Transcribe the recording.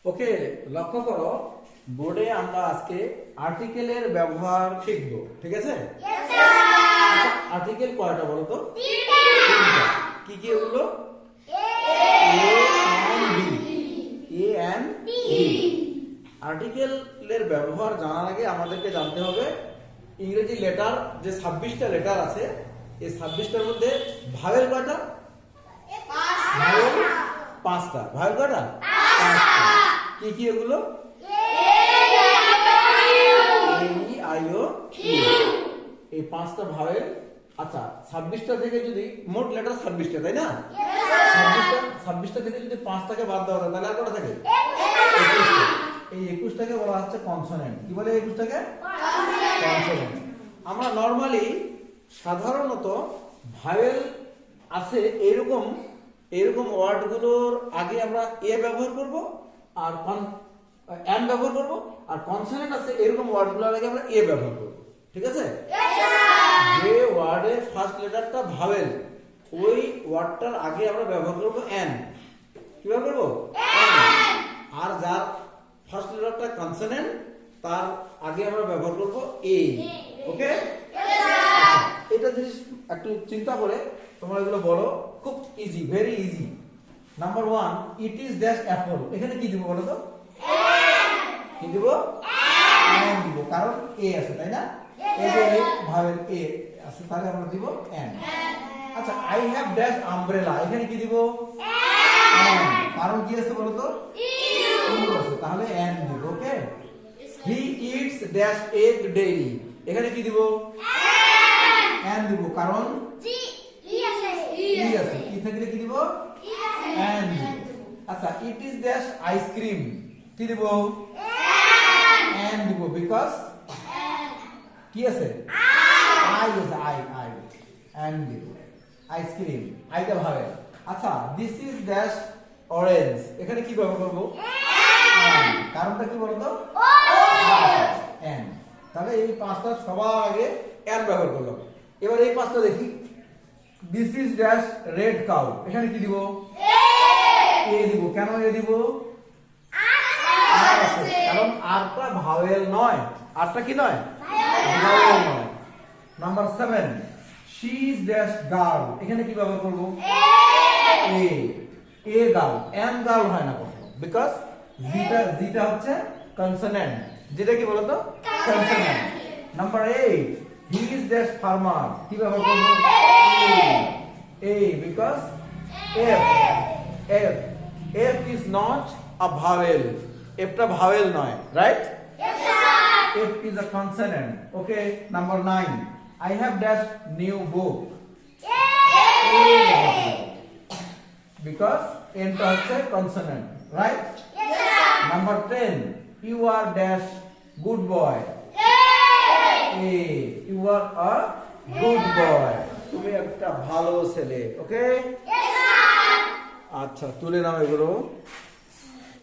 ওকে, লক্ষ্য করো বোর্ডে আমরা আজকে আর্টিকেলের ব্যবহার শিখব, ঠিক আছে? আর্টিকেল কয়টা বলো তো? তিনটা। কি কি এগুলো? এ এন্ড বি। আর্টিকেলের ব্যবহার জানার আগে আমাদেরকে জানতে হবে ইংরেজি লেটার যে 26টা লেটার আছে, এই 26টার মধ্যে ভাওয়েল কয়টা? ভাওয়েল 5টা। ভাওয়েল কয়টা? 5টা। কি কি এগুলো? এই 5টা ভাওয়েল। আচ্ছা, 26টা থেকে যদি মোট লেটার 26টা, তাই না? 26টা থেকে যদি 5টাকে বাদ দেওয়া হয় তাহলে আর কটা থাকে? 21টা। এই 21টাকে বলা হচ্ছে কনসোনেন্ট। কি বলে 21টাকে? কনসোনেন্ট। আমরা নরমালি সাধারণত ভাওয়েল আছে এরকম ওয়ার্ডগুলোর আগে আমরা এ ব্যবহার করব আর এন ব্যবহার করব, আর কনসোনেন্ট আছে এরকম ওয়ার্ডগুলোর আগে আমরা এ ব্যবহার করব, ঠিক আছে? যে ওয়ার্ডের ফার্স্ট লেটারটা ভাওয়েল ওই ওয়ার্ডটার আগে আমরা ব্যবহার করব এন। কি ব্যবহার করব? এন। আর যার ফার্স্ট লেটারটা কনসোনেন্ট তার আগে আমরা ব্যবহার করব এ। ওকে? এটা জিনিস একটু চিন্তা করে তোমরা এগুলো বলো, খুব easy, very easy. Number 1, it is dash Apple. এখানে কি দিব বলো তো? কি দিব? এন দিব, কারণ এ আছে, তাই না? এই যে ভাওয়েল এ আছে, তাহলে আমরা দিব এন। আচ্ছা, আই হ্যাভ ড্যাশ আমব্রেলা। এখানে কি দিব? এন, কারণ কি আছে বলো তো? ইউ আছে, তাহলে এন দিব। Okay? He eats dash egg daily. এখানে কি দিব? এন দিব, কারণ ই আছে। ই থাকলে কি দিব? এন দিব। আচ্ছা, ইট ইজ ড্যাশ আইসক্রিম। কি দিব? এন দিব, বিকজ কি আছে? আই আছে, আই এন দিব। আইসক্রিম, আইটা ভাবে। আচ্ছা, দিস ইজ ড্যাশ অরেঞ্জ। এখানে কি ব্যবহার করব? এন, কারণটা কি বলতো? এন। তাহলে এই 5টা সবার আগে এন ব্যবহার করলাম। এবার এই 5টা দেখি। This is dash red cow. এখানে কি দিব? এ দিব। কেন এ দিব? আর আছে, কারণ আরটা ভাওয়েল নয়। আরটা কি নয়? ভাওয়েল নয়। Number 7, she is dash girl. এখানে কি ব্যবহার করব? A girl. এন গার্ল হয় না কখনো, বিকজ জিটা হচ্ছে কনসোনেন্ট। যেটা কি বলতো? Consonant. Number 8, he is dash farmer. কি ব্যবহার করব? A, because F is not a vowel. এফটা ভাওয়েল নয়, right? F is a consonant. Okay, number 9. I have dashed new book. Because N টা হচ্ছে consonant, right? Number 10. You are dash good boy. You are a good boy. তুমি একটা ভালো ছেলে, ওকে? আচ্ছা, তুলে নাও এগুলো।